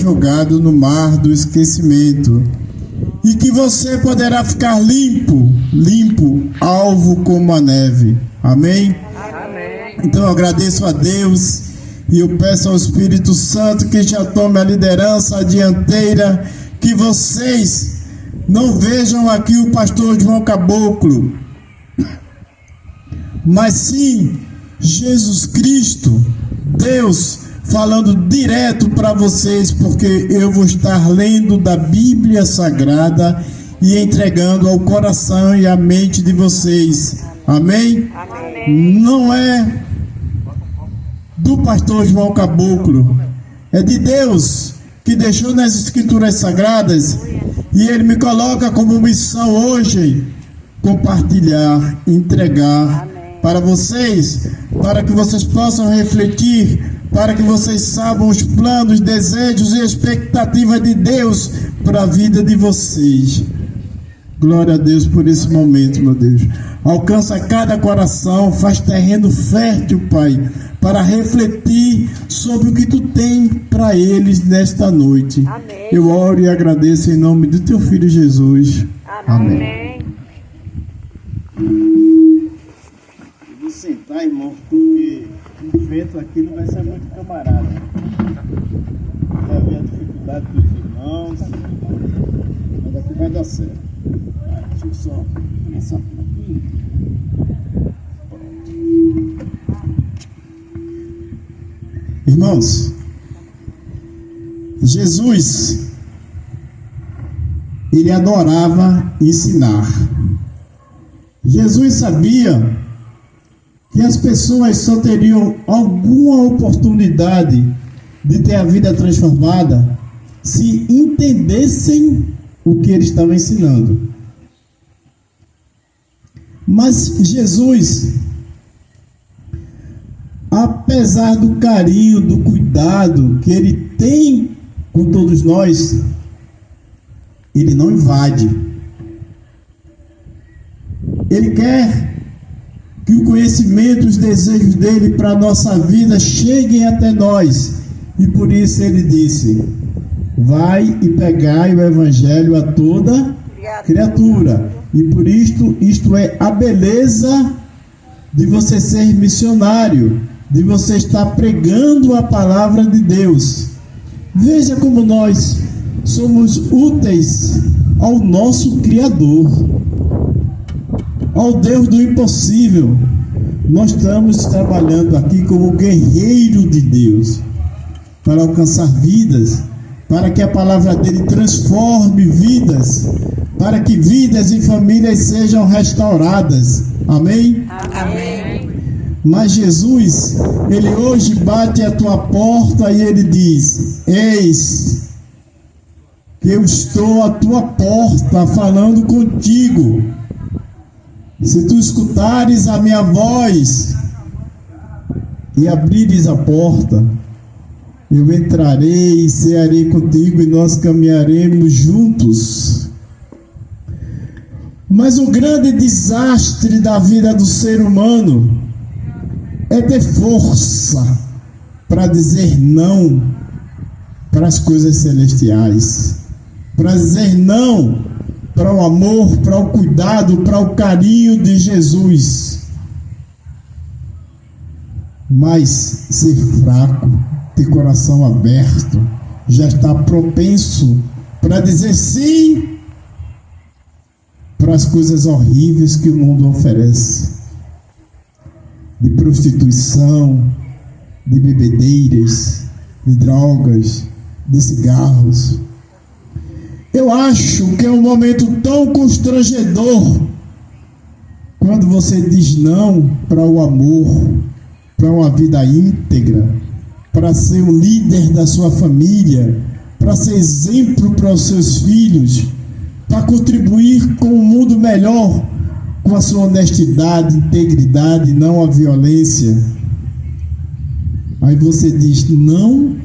jogado no mar do esquecimento, e que você poderá ficar limpo, alvo como a neve. Amém? Amém. Então eu agradeço a Deus e eu peço ao Espírito Santo que já tome a liderança, a dianteira, que vocês não vejam aqui o pastor João Caboclo, mas sim Jesus Cristo, Deus, falando direto para vocês, porque eu vou estar lendo da Bíblia Sagrada e entregando ao coração e à mente de vocês. Amém? Amém. Não é do pastor João Caboclo, é de Deus, que deixou nas Escrituras Sagradas, e Ele me coloca como missão hoje compartilhar, entregar para vocês, para que vocês possam refletir, para que vocês saibam os planos, desejos e expectativas de Deus para a vida de vocês. Glória a Deus por esse momento, meu Deus. Alcança cada coração, faz terreno fértil, Pai, para refletir sobre o que Tu tem para eles nesta noite. Amém. Eu oro e agradeço em nome do Teu Filho Jesus. Amém. Eu vou sentar, irmão, porque o vento aqui não vai ser muito camarada. Vai haver a dificuldade dos irmãos, mas aqui vai dar certo. Deixa eu só começar por aqui. Pronto. Irmãos, Jesus, ele adorava ensinar. Jesus sabia que as pessoas só teriam alguma oportunidade de ter a vida transformada se entendessem o que ele estava ensinando. Mas Jesus, apesar do carinho, do cuidado que ele tem com todos nós, ele não invade. Ele quer que o conhecimento, os desejos dele para a nossa vida cheguem até nós. E por isso ele disse: vai e pegai o evangelho a toda criatura. E por isto é a beleza de você ser missionário, de você estar pregando a palavra de Deus. Veja como nós somos úteis ao nosso Criador, ao Deus do impossível. Nós estamos trabalhando aqui como guerreiro de Deus para alcançar vidas, para que a palavra dele transforme vidas, para que vidas e famílias sejam restauradas. Amém? Amém. Mas Jesus, ele hoje bate à tua porta e ele diz: eis que eu estou à tua porta falando contigo. Se tu escutares a minha voz e abrires a porta, eu entrarei e cearei contigo e nós caminharemos juntos. Mas o grande desastre da vida do ser humano é ter força para dizer não para as coisas celestiais, para dizer não para o amor, para o cuidado, para o carinho de Jesus. Mas ser fraco, ter coração aberto, já está propenso para dizer sim para as coisas horríveis que o mundo oferece, de prostituição, de bebedeiras, de drogas, de cigarros. Eu acho que é um momento tão constrangedor quando você diz não para o amor, para uma vida íntegra, para ser o líder da sua família, para ser exemplo para os seus filhos, para contribuir com um mundo melhor, com a sua honestidade, integridade, não a violência. Aí você diz não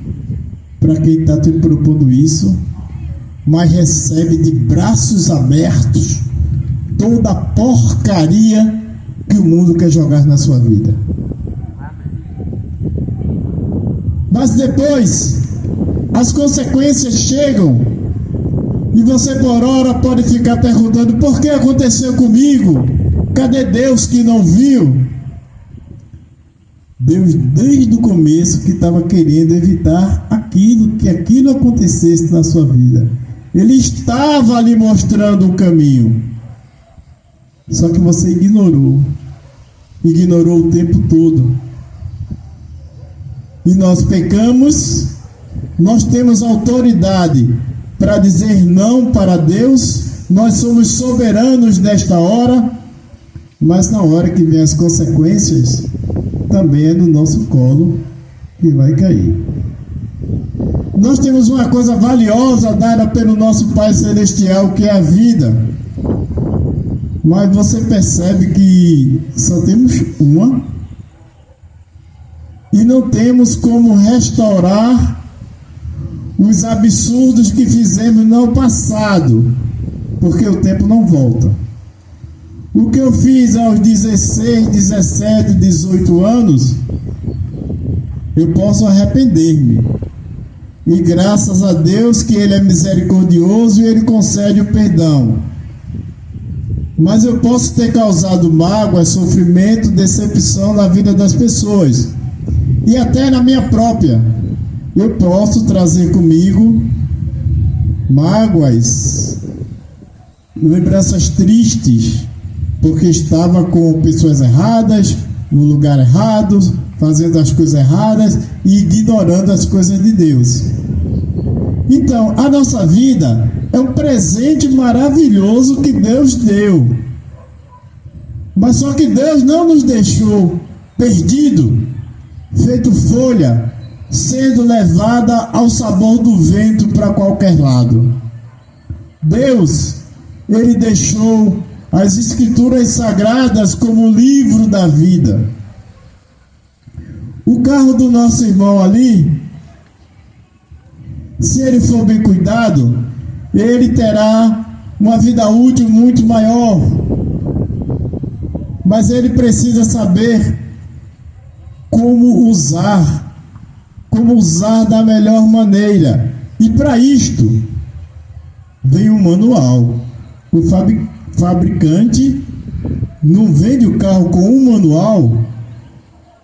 para quem está te propondo isso, mas recebe de braços abertos toda a porcaria que o mundo quer jogar na sua vida. Mas depois as consequências chegam e você por hora pode ficar perguntando: por que aconteceu comigo? Cadê Deus que não viu? Deus, desde o começo, que estava querendo evitar que aquilo acontecesse na sua vida. Ele estava lhe mostrando o caminho. Só que você ignorou o tempo todo. E nós pecamos, nós temos autoridade para dizer não para Deus, nós somos soberanos nesta hora, mas na hora que vem as consequências, também é no nosso colo que vai cair. Nós temos uma coisa valiosa dada pelo nosso Pai Celestial, que é a vida. Mas você percebe que só temos uma e não temos como restaurar os absurdos que fizemos no passado, porque o tempo não volta. O que eu fiz aos 16, 17, 18 anos, eu posso arrepender-me. E graças a Deus que Ele é misericordioso e Ele concede o perdão. Mas eu posso ter causado mágoa, sofrimento, decepção na vida das pessoas. E até na minha própria. Eu posso trazer comigo mágoas, lembranças tristes, porque estava com pessoas erradas, no lugar errado, fazendo as coisas erradas e ignorando as coisas de Deus. Então, a nossa vida é um presente maravilhoso que Deus deu. Mas só que Deus não nos deixou perdido, feito folha, sendo levada ao sabor do vento para qualquer lado. Deus, Ele deixou as Escrituras Sagradas como livro da vida. O carro do nosso irmão ali, se ele for bem cuidado, ele terá uma vida útil muito maior. Mas ele precisa saber como usar da melhor maneira. E para isto, vem um manual. O fabricante não vende o carro com um manual,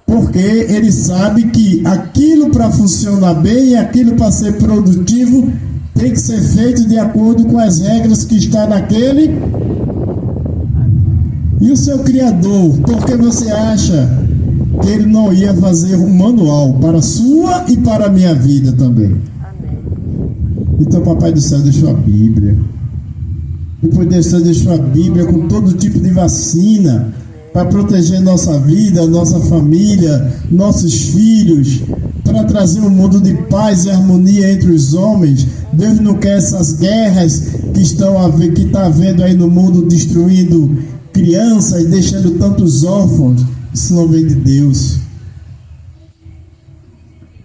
porque ele sabe que aquilo para funcionar bem, aquilo para ser produtivo, tem que ser feito de acordo com as regras que está naquele. E o seu Criador, por que você acha que Ele não ia fazer um manual para a sua e para a minha vida também? Então, Papai do Céu deixou a Bíblia. Depois deixou a Bíblia com todo tipo de vacina para proteger nossa vida, nossa família, nossos filhos, para trazer um mundo de paz e harmonia entre os homens. Deus não quer essas guerras que está havendo aí no mundo, destruindo crianças, deixando tantos órfãos. Isso não vem de Deus.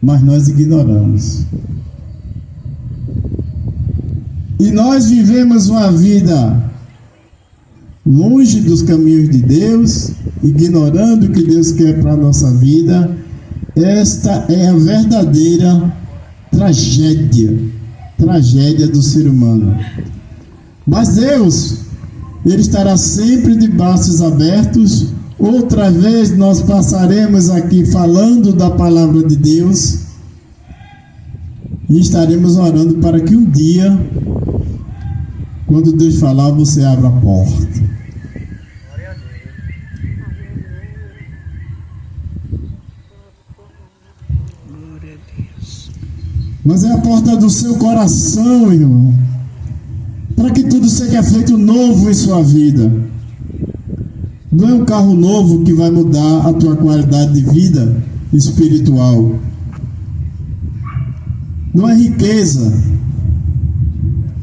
Mas nós ignoramos. E nós vivemos uma vida longe dos caminhos de Deus, ignorando o que Deus quer para a nossa vida. Esta é a verdadeira tragédia do ser humano. Mas Deus, Ele estará sempre de braços abertos. Outra vez nós passaremos aqui falando da palavra de Deus e estaremos orando para que um dia, quando Deus falar, você abra a porta. Mas é a porta do seu coração, irmão, para que tudo seja feito novo em sua vida. Não é um carro novo que vai mudar a tua qualidade de vida espiritual. Não é riqueza.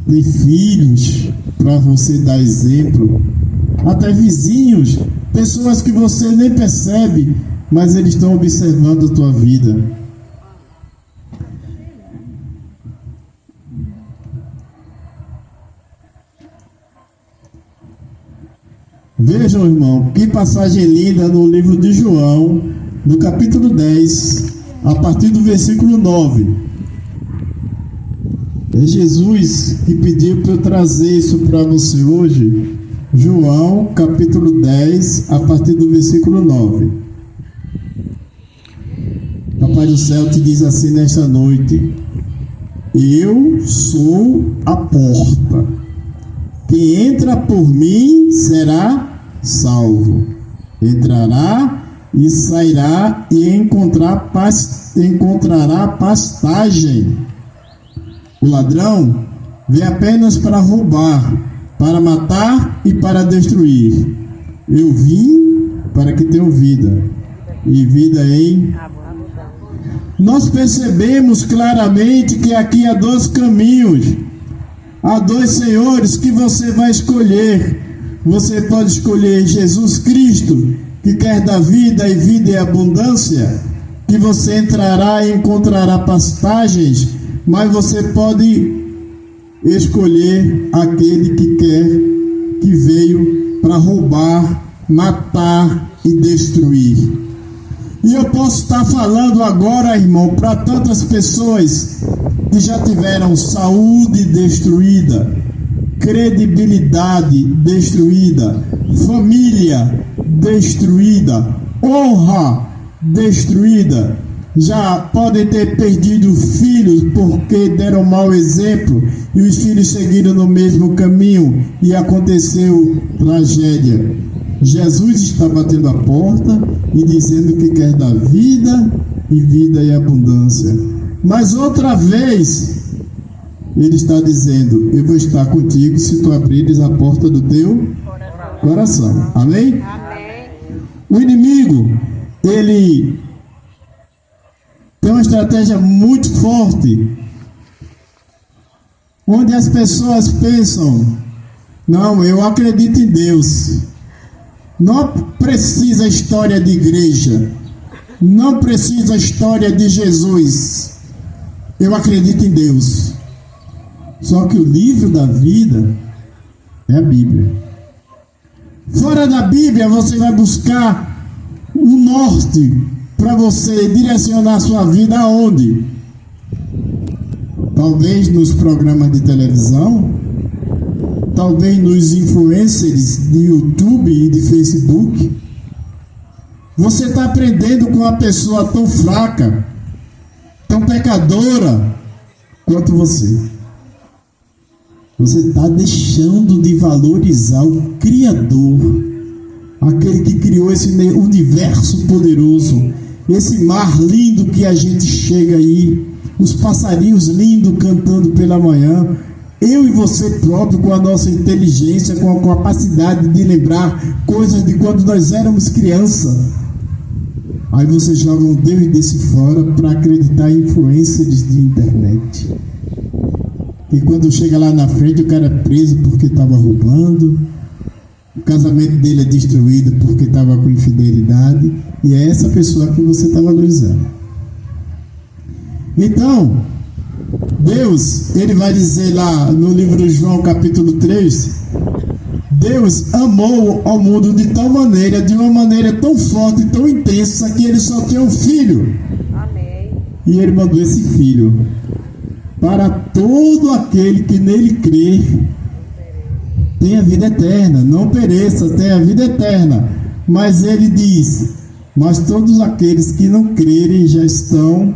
Tem filhos para você dar exemplo. Até vizinhos, pessoas que você nem percebe, mas eles estão observando a tua vida. Vejam, irmão, que passagem linda no livro de João, no capítulo 10, a partir do versículo 9. É Jesus que pediu para eu trazer isso para você hoje. João, capítulo 10, a partir do versículo 9. Papai do céu te diz assim nesta noite: eu sou a porta. Quem entra por mim será salvo. Entrará e sairá e encontrará pastagem. O ladrão vem apenas para roubar, para matar e para destruir. Eu vim para que tenham vida, e vida em... Nós percebemos claramente que aqui há dois caminhos, há dois senhores que você vai escolher. Você pode escolher Jesus Cristo, que quer dar vida e vida em abundância, que você entrará e encontrará pastagens, mas você pode escolher aquele que veio para roubar, matar e destruir. E eu posso estar falando agora, irmão, para tantas pessoas que já tiveram saúde destruída, credibilidade destruída, família destruída, honra destruída. Já podem ter perdido filhos porque deram mau exemplo e os filhos seguiram no mesmo caminho e aconteceu tragédia. Jesus está batendo a porta e dizendo que quer dar vida e vida em abundância. Mas outra vez Ele está dizendo: eu vou estar contigo se tu abrires a porta do teu coração. Amém? Amém. O inimigo, ele tem uma estratégia muito forte, onde as pessoas pensam: não, eu acredito em Deus, não precisa história de igreja, não precisa história de Jesus, eu acredito em Deus. Só que o livro da vida é a Bíblia. Fora da Bíblia você vai buscar um norte para você direcionar a sua vida aonde? Talvez nos programas de televisão, talvez nos influencers de YouTube e de Facebook. Você está aprendendo com uma pessoa tão fraca, tão pecadora quanto você. Você está deixando de valorizar o Criador, aquele que criou esse universo poderoso, esse mar lindo que a gente chega aí, os passarinhos lindos cantando pela manhã, eu e você próprio com a nossa inteligência, com a capacidade de lembrar coisas de quando nós éramos criança. Aí você joga um Deus desse fora para acreditar em influencers de internet. E quando chega lá na frente, o cara é preso porque estava roubando, o casamento dele é destruído porque estava com infidelidade, e é essa pessoa que você está valorizando. Então, Deus, ele vai dizer lá no livro de João, capítulo 3, Deus amou ao mundo de tal maneira, de uma maneira tão forte, tão intensa, que ele só tinha um filho. Amém. E ele mandou esse filho para todo aquele que nele crê, tenha vida eterna, não pereça, tenha vida eterna. Mas ele diz: mas todos aqueles que não crerem já estão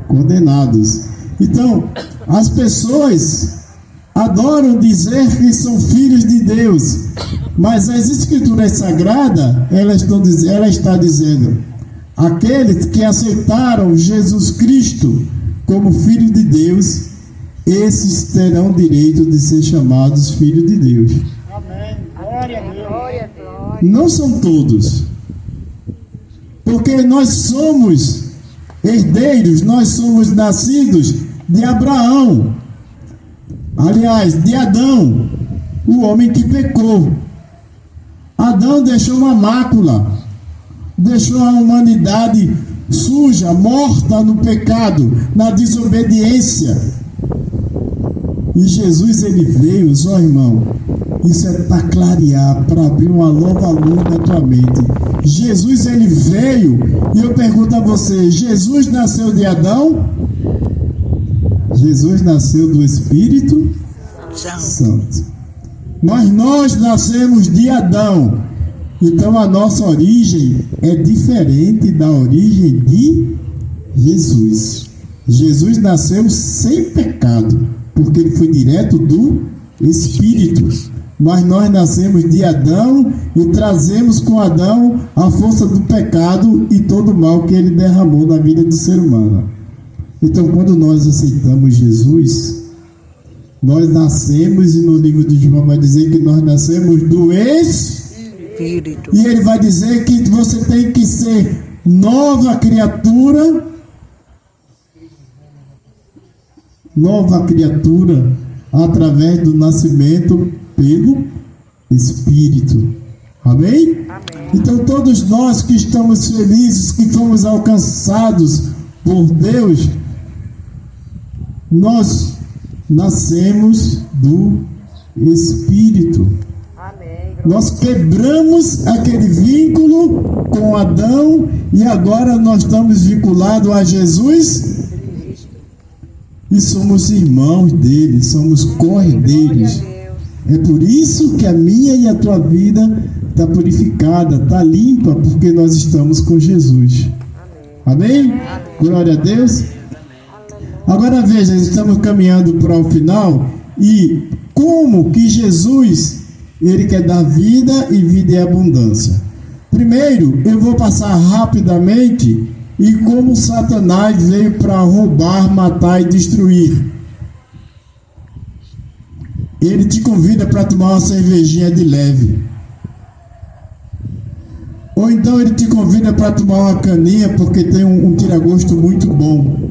condenados. Então, as pessoas adoram dizer que são filhos de Deus, mas as Escrituras Sagradas, ela está dizendo: aqueles que aceitaram Jesus Cristo como filho de Deus, esses terão direito de ser chamados filhos de Deus. Amém. Glória a Deus. Glória a Deus. Não são todos, porque nós somos herdeiros, nós somos nascidos de Abraão, aliás, de Adão, o homem que pecou. Adão deixou uma mácula, deixou a humanidade suja, morta no pecado, na desobediência. E Jesus, ele veio, só irmão, isso é para clarear, para abrir uma nova luz na tua mente. Jesus, ele veio, e eu pergunto a você: Jesus nasceu de Adão? Jesus nasceu do Espírito Santo. Mas nós nascemos de Adão. Então a nossa origem é diferente da origem de Jesus. Jesus nasceu sem pecado, porque ele foi direto do Espírito. Mas nós nascemos de Adão e trazemos com Adão a força do pecado e todo o mal que ele derramou na vida do ser humano. Então, quando nós aceitamos Jesus, nós nascemos, e no livro de João vai dizer que nós nascemos do Espírito. E ele vai dizer que você tem que ser nova criatura através do nascimento pelo Espírito. Amém? Amém. Então todos nós que estamos felizes, que fomos alcançados por Deus, nós nascemos do Espírito. Amém. Nós quebramos aquele vínculo com Adão e agora nós estamos vinculados a Jesus e somos irmãos dele, somos cordeiros. É por isso que a minha e a tua vida está purificada, está limpa, porque nós estamos com Jesus. Amém? Amém? Glória a Deus. Agora veja, estamos caminhando para o final. E como que Jesus, ele quer dar vida e vida em abundância? Primeiro, eu vou passar rapidamente e como Satanás veio para roubar, matar e destruir. Ele te convida para tomar uma cervejinha de leve. Ou então ele te convida para tomar uma caninha porque tem um tira-gosto muito bom.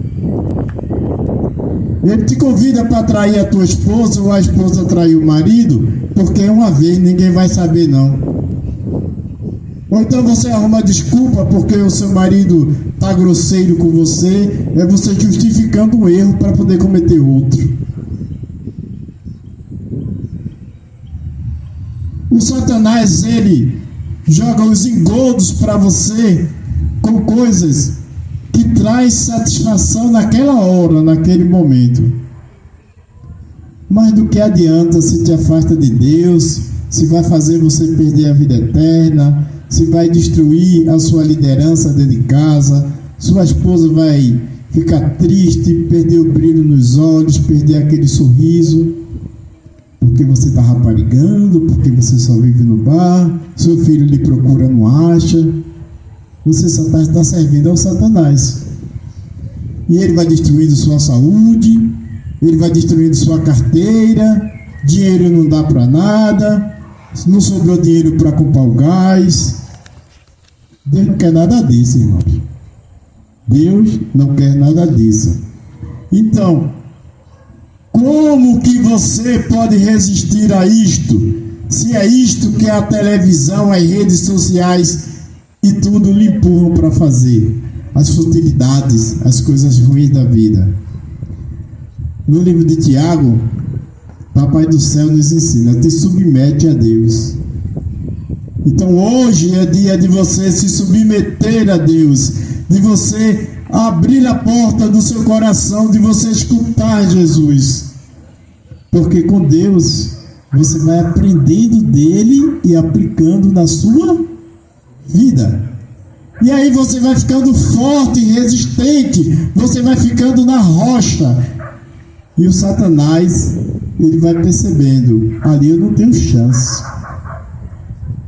Ele te convida para trair a tua esposa ou a esposa trair o marido, porque é uma vez, ninguém vai saber não. Ou então você arruma desculpa porque o seu marido está grosseiro com você, é você justificando um erro para poder cometer outro. O Satanás, ele joga os engodos para você com coisas que traz satisfação naquela hora, naquele momento. Mas do que adianta se te afasta de Deus, se vai fazer você perder a vida eterna, se vai destruir a sua liderança dentro de casa, sua esposa vai ficar triste, perder o brilho nos olhos, perder aquele sorriso, porque você está raparigando, porque você só vive no bar, seu filho lhe procura, não acha. Você só está servindo ao Satanás. E ele vai destruindo sua saúde, ele vai destruindo sua carteira, dinheiro não dá para nada, não sobrou dinheiro para comprar o gás. Deus não quer nada disso, irmãos. Deus não quer nada disso. Então, como que você pode resistir a isto? Se é isto que a televisão, as redes sociais e tudo lhe empurram para fazer. As futilidades, as coisas ruins da vida. No livro de Tiago, Papai do Céu nos ensina: te submete a Deus. Então hoje é dia de você se submeter a Deus, de você abrir a porta do seu coração, de você escutar Jesus. Porque com Deus você vai aprendendo dele e aplicando na sua vida. E aí você vai ficando forte e resistente, você vai ficando na rocha. E o Satanás, ele vai percebendo: ali eu não tenho chance.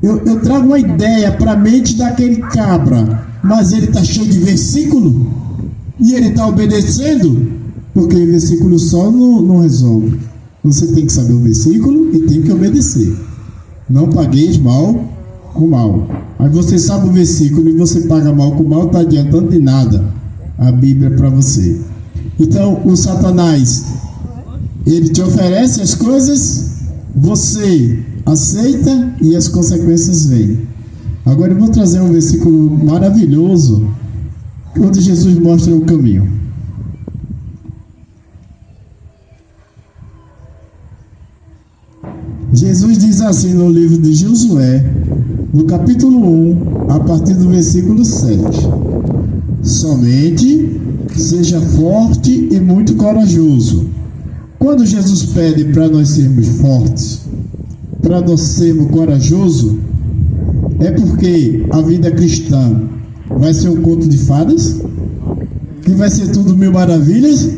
Eu trago uma ideia para a mente daquele cabra, mas ele está cheio de versículo e ele está obedecendo, porque o versículo só não resolve. Você tem que saber o versículo e tem que obedecer. Não pagueis mal com mal. Aí você sabe o versículo e você paga mal com mal, está adiantando de nada a Bíblia para você. Então o Satanás, ele te oferece as coisas, você aceita e as consequências vêm. Agora eu vou trazer um versículo maravilhoso, onde Jesus mostra o caminho. Jesus diz assim no livro de Josué, no capítulo 1, a partir do versículo 7: somente seja forte e muito corajoso. Quando Jesus pede para nós sermos fortes, para nós sermos corajosos, é porque a vida cristã vai ser um conto de fadas? Que vai ser tudo mil maravilhas?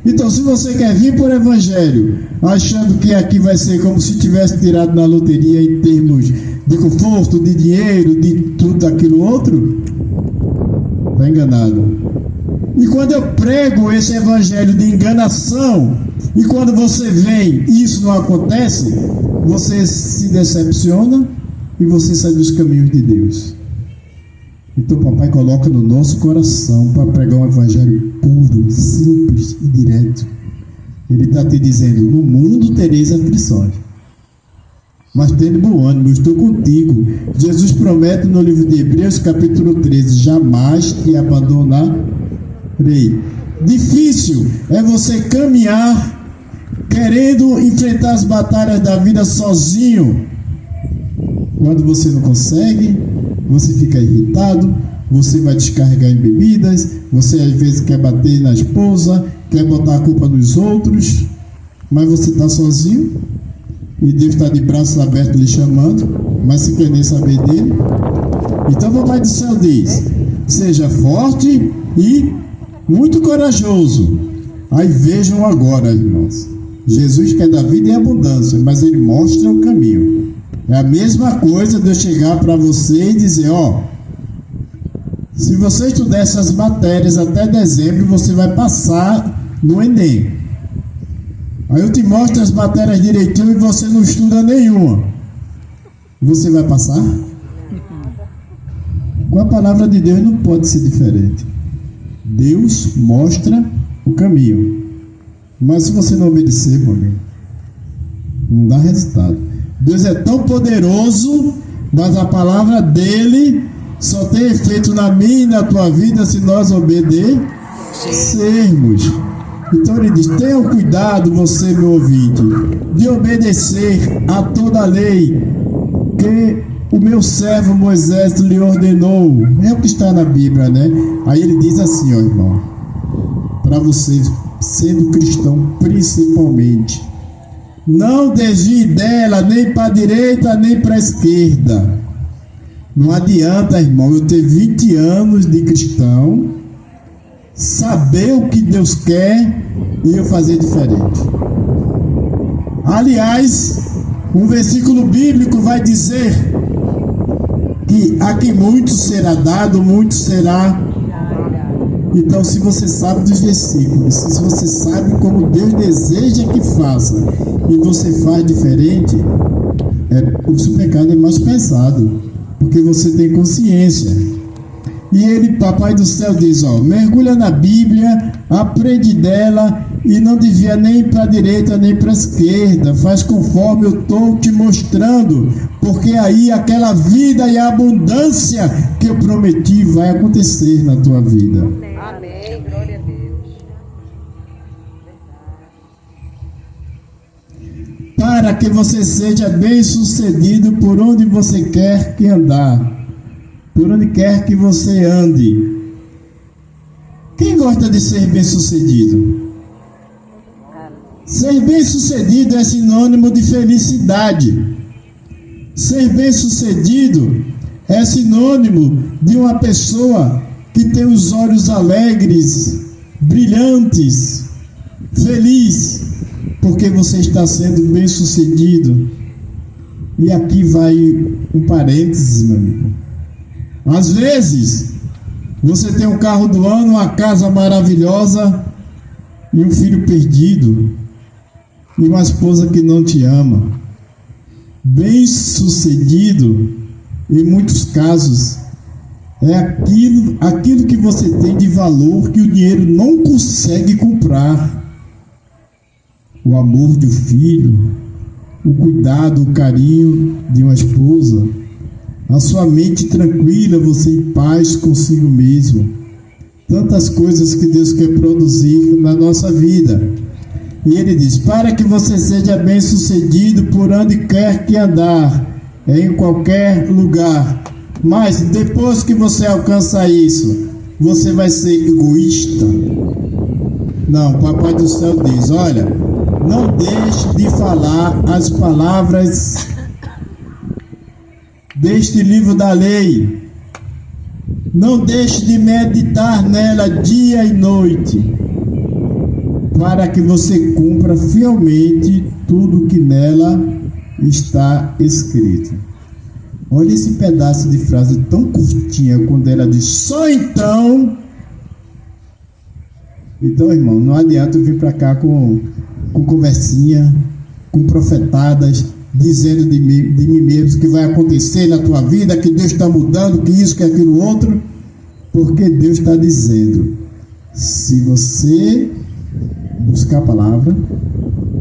Então, se você quer vir por evangelho, achando que aqui vai ser como se tivesse tirado na loteria em termos de conforto, de dinheiro, de tudo aquilo outro, está enganado. E quando eu prego esse evangelho de enganação, e quando você vem e isso não acontece, você se decepciona e você sai dos caminhos de Deus. Então, papai coloca no nosso coração para pregar um evangelho puro, simples e direto. Ele está te dizendo: no mundo tereis aflições, mas tende bom ânimo, eu estou contigo. Jesus promete no livro de Hebreus, capítulo 13: jamais te abandonarei. Difícil é você caminhar querendo enfrentar as batalhas da vida sozinho. Quando você não consegue, você fica irritado, você vai descarregar em bebidas, você às vezes quer bater na esposa, quer botar a culpa nos outros, mas você está sozinho e Deus está de braços abertos lhe chamando, mas se quer nem saber dele. Então o Papai do Céu diz: seja forte e muito corajoso. Aí vejam agora, irmãos, Jesus quer dar vida em abundância, mas ele mostra o caminho. É a mesma coisa de eu chegar para você e dizer: ó, se você estudar essas matérias até dezembro, você vai passar no Enem. Aí eu te mostro as matérias direitinho e você não estuda nenhuma. Você vai passar? Com a palavra de Deus não pode ser diferente. Deus mostra o caminho. Mas se você não obedecer, meu amigo, não dá resultado. Deus é tão poderoso, mas a palavra dele só tem efeito na minha e na tua vida se nós obedecermos. Então ele diz: tenha cuidado, você meu ouvinte, de obedecer a toda a lei que o meu servo Moisés lhe ordenou. É o que está na Bíblia, né? Aí ele diz assim, ó irmão, para você, sendo cristão principalmente: não desvie dela nem para a direita nem para a esquerda. Não adianta, irmão, eu ter 20 anos de cristão, saber o que Deus quer e eu fazer diferente. Aliás, um versículo bíblico vai dizer que a quem muito será dado, muito será. Então, se você sabe dos versículos, se você sabe como Deus deseja que faça e você faz diferente, o seu pecado é mais pesado, porque você tem consciência. E ele, Papai do Céu, diz: ó, mergulha na Bíblia, aprende dela e não desvia nem para a direita nem para a esquerda. Faz conforme eu estou te mostrando, porque aí aquela vida e a abundância que eu prometi vai acontecer na tua vida. Amém. Glória a Deus. Para que você seja bem sucedido por onde você quer que andar, por onde quer que você ande. Quem gosta de ser bem sucedido? Ser bem sucedido é sinônimo de felicidade. Ser bem sucedido é sinônimo de uma pessoa que tem os olhos alegres, brilhantes, feliz, porque você está sendo bem sucedido. E aqui vai um parênteses, meu amigo. Às vezes, você tem um carro do ano, uma casa maravilhosa e um filho perdido e uma esposa que não te ama. Bem sucedido, em muitos casos, é aquilo que você tem de valor que o dinheiro não consegue comprar. O amor de um filho, o cuidado, o carinho de uma esposa, a sua mente tranquila, você em paz consigo mesmo. Tantas coisas que Deus quer produzir na nossa vida. E ele diz: para que você seja bem sucedido por onde quer que andar, em qualquer lugar. Mas depois que você alcança isso, você vai ser egoísta. Não, Papai do Céu diz, olha, não deixe de falar as palavras deste livro da lei. Não deixe de meditar nela dia e noite, para que você cumpra fielmente tudo que nela está escrito. Olha esse pedaço de frase tão curtinha, quando ela diz, só então... Então, irmão, não adianta eu vir para cá com conversinha, com profetadas, dizendo de mim mesmo que vai acontecer na tua vida, que Deus está mudando, que isso, que aquilo outro, porque Deus está dizendo, se você buscar a palavra,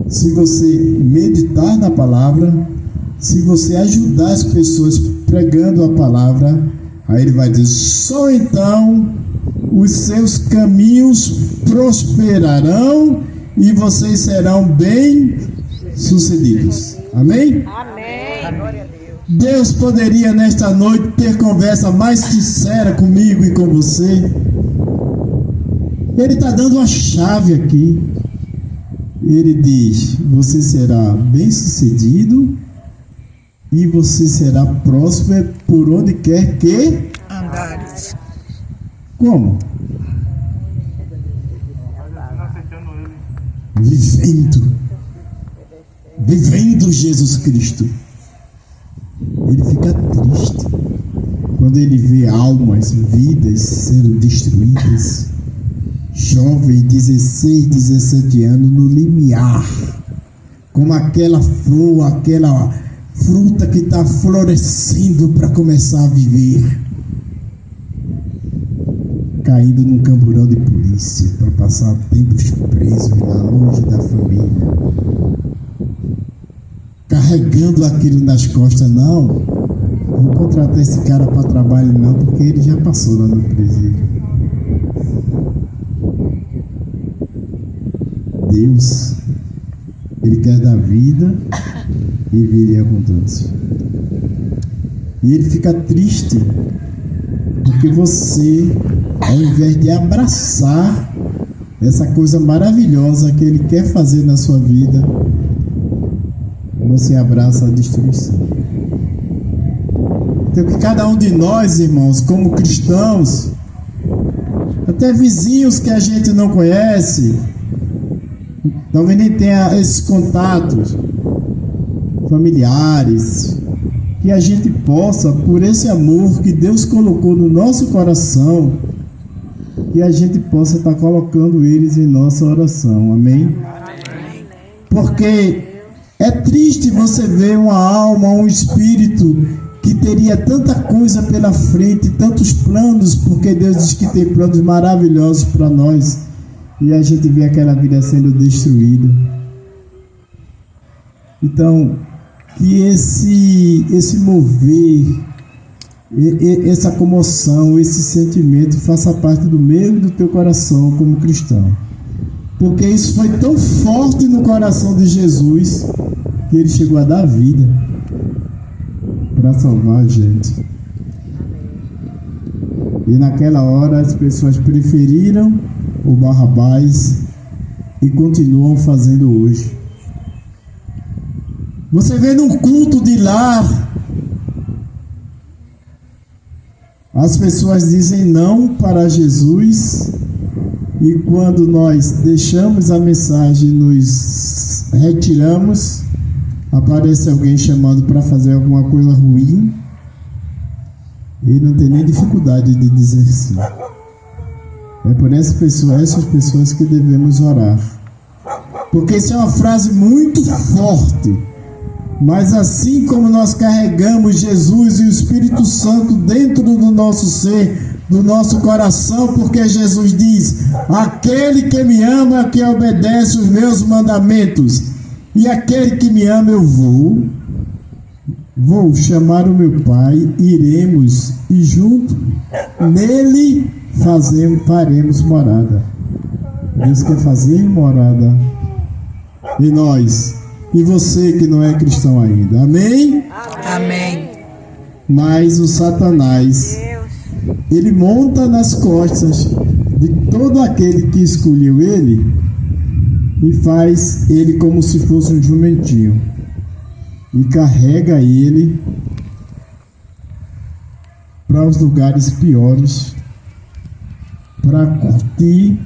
se você meditar na palavra, se você ajudar as pessoas pregando a palavra, aí ele vai dizer, só então os seus caminhos prosperarão e vocês serão bem-sucedidos. Amém? Amém. Glória a Deus. Deus poderia nesta noite ter conversa mais sincera comigo e com você. Ele está dando uma chave aqui. Ele diz, você será bem-sucedido e você será próspero por onde quer que andares. Como? Vivendo Jesus Cristo. Ele fica triste quando ele vê almas, vidas sendo destruídas. Jovens, 16, 17 anos, no limiar, como aquela flor, aquela fruta que está florescendo para começar a viver, caindo num camburão de polícia para passar tempos presos lá longe da família, carregando aquilo nas costas. Não vou contratar esse cara para trabalho não, porque ele já passou lá no presídio. Deus, ele quer dar vida e vida em abundância. E ele fica triste porque você, ao invés de abraçar essa coisa maravilhosa que ele quer fazer na sua vida, você abraça a destruição. Então que cada um de nós, irmãos, como cristãos, até vizinhos que a gente não conhece, talvez nem tenha esses contatos, familiares, que a gente possa, por esse amor que Deus colocou no nosso coração, que a gente possa estar colocando eles em nossa oração. Amém? Porque é triste você ver uma alma, um espírito que teria tanta coisa pela frente, tantos planos, porque Deus diz que tem planos maravilhosos para nós, e a gente vê aquela vida sendo destruída. Então, que esse mover, essa comoção, esse sentimento faça parte do meio do teu coração como cristão. Porque isso foi tão forte no coração de Jesus que ele chegou a dar vida para salvar a gente. E naquela hora as pessoas preferiram o Barrabás e continuam fazendo hoje. Você vê num culto de lar, as pessoas dizem não para Jesus, e quando nós deixamos a mensagem, nos retiramos, aparece alguém chamando para fazer alguma coisa ruim, e não tem nem dificuldade de dizer sim. É por essas pessoas que devemos orar, porque isso é uma frase muito forte. Mas assim como nós carregamos Jesus e o Espírito Santo dentro do nosso ser, do nosso coração, porque Jesus diz, aquele que me ama, que obedece os meus mandamentos, e aquele que me ama eu vou chamar o meu Pai, iremos e junto nele faremos morada. Deus quer fazer morada em nós. E você que não é cristão ainda. Amém? Amém. Mas o Satanás, ele monta nas costas de todo aquele que escolheu ele e faz ele como se fosse um jumentinho e carrega ele para os lugares piores para curtir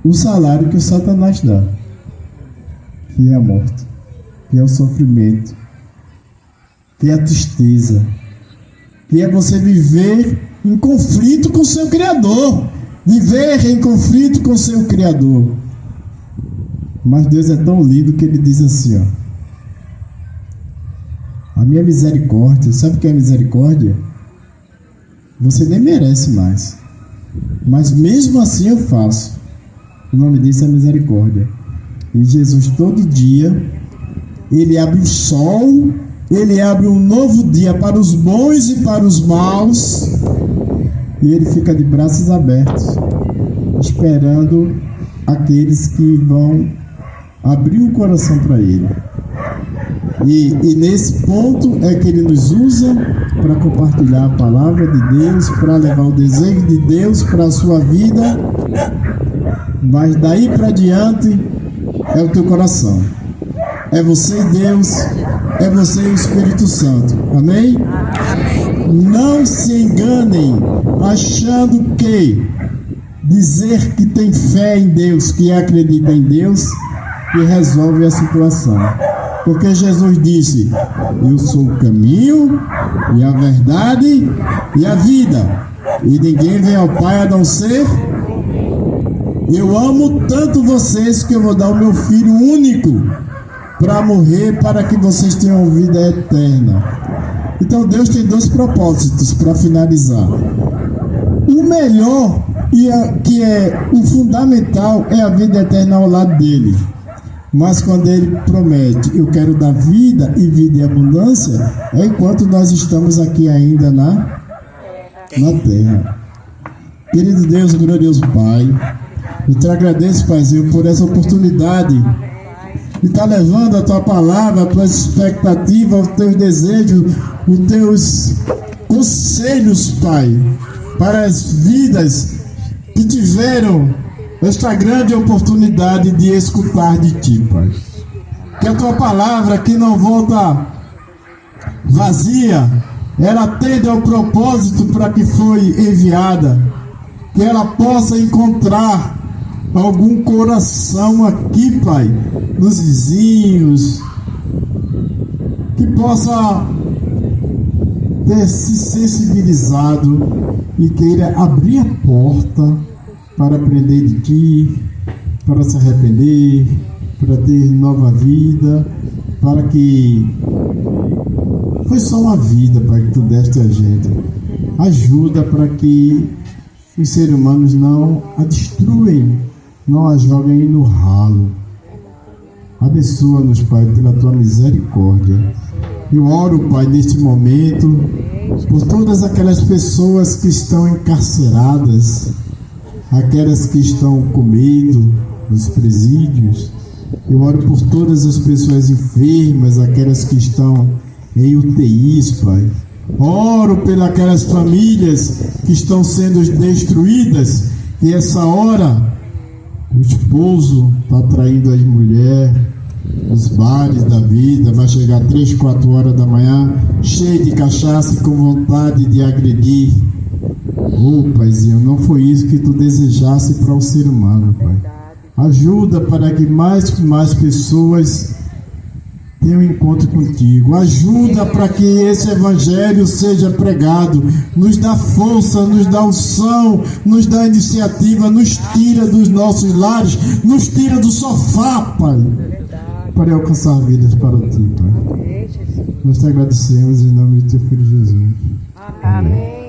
o salário que o Satanás dá, que é a morte, que é o sofrimento, que é a tristeza, que é você viver em conflito com o seu Criador, viver em conflito com o seu Criador. Mas Deus é tão lindo que Ele diz assim, ó: a minha misericórdia, sabe o que é misericórdia? Você nem merece mais, mas mesmo assim eu faço. O nome disso é misericórdia. E Jesus todo dia, Ele abre o sol, Ele abre um novo dia para os bons e para os maus, e Ele fica de braços abertos, esperando aqueles que vão abrir o coração para Ele. E nesse ponto é que Ele nos usa para compartilhar a palavra de Deus, para levar o desejo de Deus para a sua vida. Mas daí para diante é o teu coração. É você e Deus, é você e o Espírito Santo. Amém? Não se enganem achando que dizer que tem fé em Deus, que acredita em Deus, que resolve a situação. Porque Jesus disse: eu sou o caminho e a verdade e a vida, e ninguém vem ao Pai a não ser. Eu amo tanto vocês que eu vou dar o meu Filho único para morrer, para que vocês tenham vida eterna. Então Deus tem dois propósitos para finalizar. O melhor, que é o fundamental, é a vida eterna ao lado dele. Mas quando Ele promete: eu quero dar vida e vida em abundância, é enquanto nós estamos aqui ainda na terra. Querido Deus, glorioso Pai, eu te agradeço, Paizinho, por essa oportunidade de estar levando a Tua palavra, a Tua expectativa, os Teus desejos, os Teus conselhos, Pai, para as vidas que tiveram esta grande oportunidade de escutar de Ti, Pai. Que a Tua palavra, que não volta vazia, ela atende ao propósito para que foi enviada, que ela possa encontrar algum coração aqui, Pai, nos vizinhos, que possa ter se sensibilizado e queira abrir a porta para aprender de Ti, para se arrepender, para ter nova vida, para que foi só uma vida, Pai, que Tu deste a gente. Ajuda para que os seres humanos não a destruem, não a joguem no ralo. Abençoa-nos, Pai, pela Tua misericórdia. Eu oro, Pai, neste momento, por todas aquelas pessoas que estão encarceradas, aquelas que estão com medo nos presídios. Eu oro por todas as pessoas enfermas, aquelas que estão em UTIs, Pai. Oro pelas famílias que estão sendo destruídas, e essa hora o esposo está traindo as mulheres nos bares da vida, vai chegar 3, 4 horas da manhã, cheio de cachaça e com vontade de agredir. Paizinho, não foi isso que Tu desejasse para o ser humano, Pai. Ajuda para que mais pessoas tenham um encontro Contigo. Ajuda para que esse Evangelho seja pregado. Nos dá força, nos dá unção, nos dá iniciativa, nos tira dos nossos lares, nos tira do sofá, Pai, para alcançar vidas para Ti, Pai. Nós Te agradecemos em nome de Teu Filho Jesus. Amém.